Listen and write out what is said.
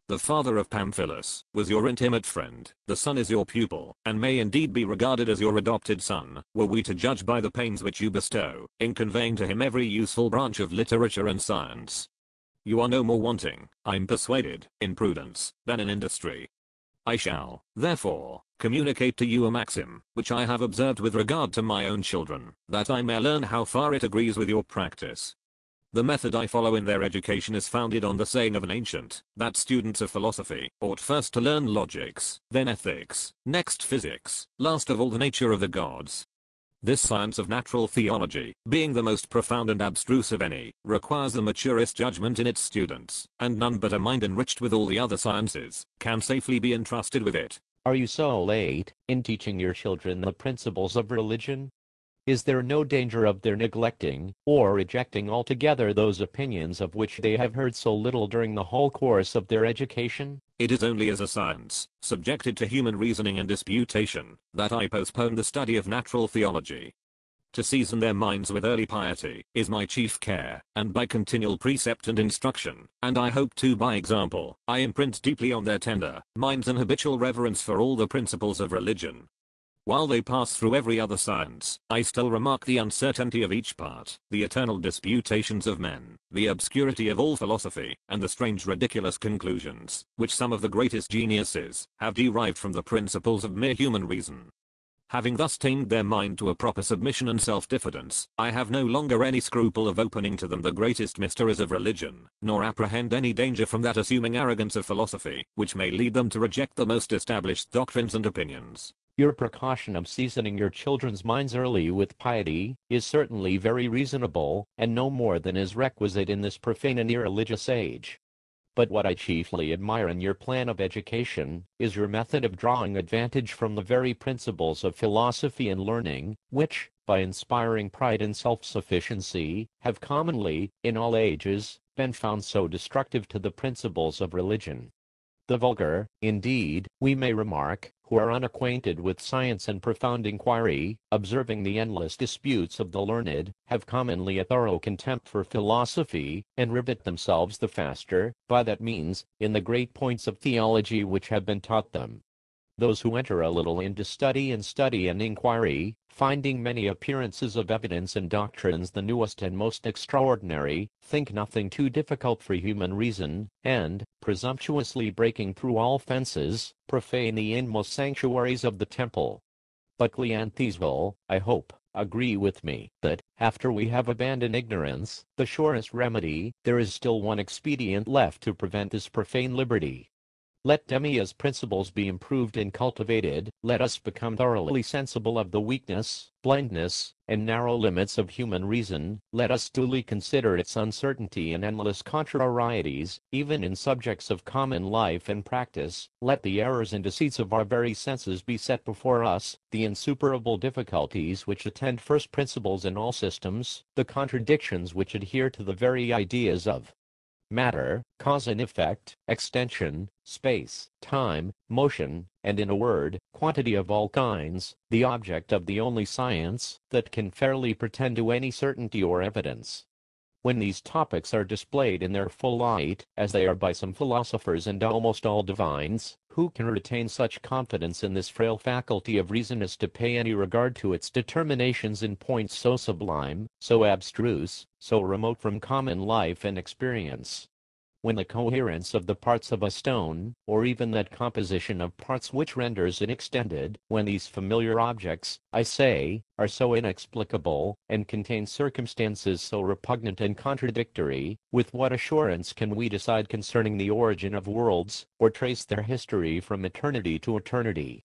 the father of Pamphilus, was your intimate friend, the son is your pupil, and may indeed be regarded as your adopted son, were we to judge by the pains which you bestow, in conveying to him every useful branch of literature and science. You are no more wanting, I'm persuaded, in prudence, than in industry. I shall, therefore, communicate to you a maxim, which I have observed with regard to my own children, that I may learn how far it agrees with your practice. The method I follow in their education is founded on the saying of an ancient, that students of philosophy ought first to learn logics, then ethics, next physics, last of all the nature of the gods. This science of natural theology, being the most profound and abstruse of any, requires the maturest judgment in its students, and none but a mind enriched with all the other sciences, can safely be entrusted with it. Are you so late in teaching your children the principles of religion? Is there no danger of their neglecting, or rejecting altogether those opinions of which they have heard so little during the whole course of their education? It is only as a science, subjected to human reasoning and disputation, that I postpone the study of natural theology. To season their minds with early piety, is my chief care, and by continual precept and instruction, and I hope too by example, I imprint deeply on their tender minds an habitual reverence for all the principles of religion. While they pass through every other science, I still remark the uncertainty of each part, the eternal disputations of men, the obscurity of all philosophy, and the strange ridiculous conclusions, which some of the greatest geniuses have derived from the principles of mere human reason. Having thus tamed their mind to a proper submission and self-diffidence, I have no longer any scruple of opening to them the greatest mysteries of religion, nor apprehend any danger from that assuming arrogance of philosophy, which may lead them to reject the most established doctrines and opinions. Your precaution of seasoning your children's minds early with piety is certainly very reasonable, and no more than is requisite in this profane and irreligious age. But what I chiefly admire in your plan of education is your method of drawing advantage from the very principles of philosophy and learning, which, by inspiring pride and self-sufficiency, have commonly, in all ages, been found so destructive to the principles of religion. The vulgar, indeed, we may remark, who are unacquainted with science and profound inquiry, observing the endless disputes of the learned, have commonly a thorough contempt for philosophy, and rivet themselves the faster, by that means, in the great points of theology which have been taught them. Those who enter a little into study and inquiry, finding many appearances of evidence and doctrines the newest and most extraordinary, think nothing too difficult for human reason, and, presumptuously breaking through all fences, profane the inmost sanctuaries of the temple. But Cleanthes will, I hope, agree with me, that, after we have abandoned ignorance, the surest remedy, there is still one expedient left to prevent this profane liberty. Let Demia's principles be improved and cultivated, let us become thoroughly sensible of the weakness, blindness, and narrow limits of human reason, let us duly consider its uncertainty and endless contrarieties, even in subjects of common life and practice, let the errors and deceits of our very senses be set before us, the insuperable difficulties which attend first principles in all systems, the contradictions which adhere to the very ideas of matter, cause and effect, extension, space, time, motion, and in a word, quantity of all kinds, the object of the only science that can fairly pretend to any certainty or evidence. When these topics are displayed in their full light, as they are by some philosophers and almost all divines, who can retain such confidence in this frail faculty of reason as to pay any regard to its determinations in points so sublime, so abstruse, so remote from common life and experience? When the coherence of the parts of a stone, or even that composition of parts which renders it extended, when these familiar objects, I say, are so inexplicable, and contain circumstances so repugnant and contradictory, with what assurance can we decide concerning the origin of worlds, or trace their history from eternity to eternity?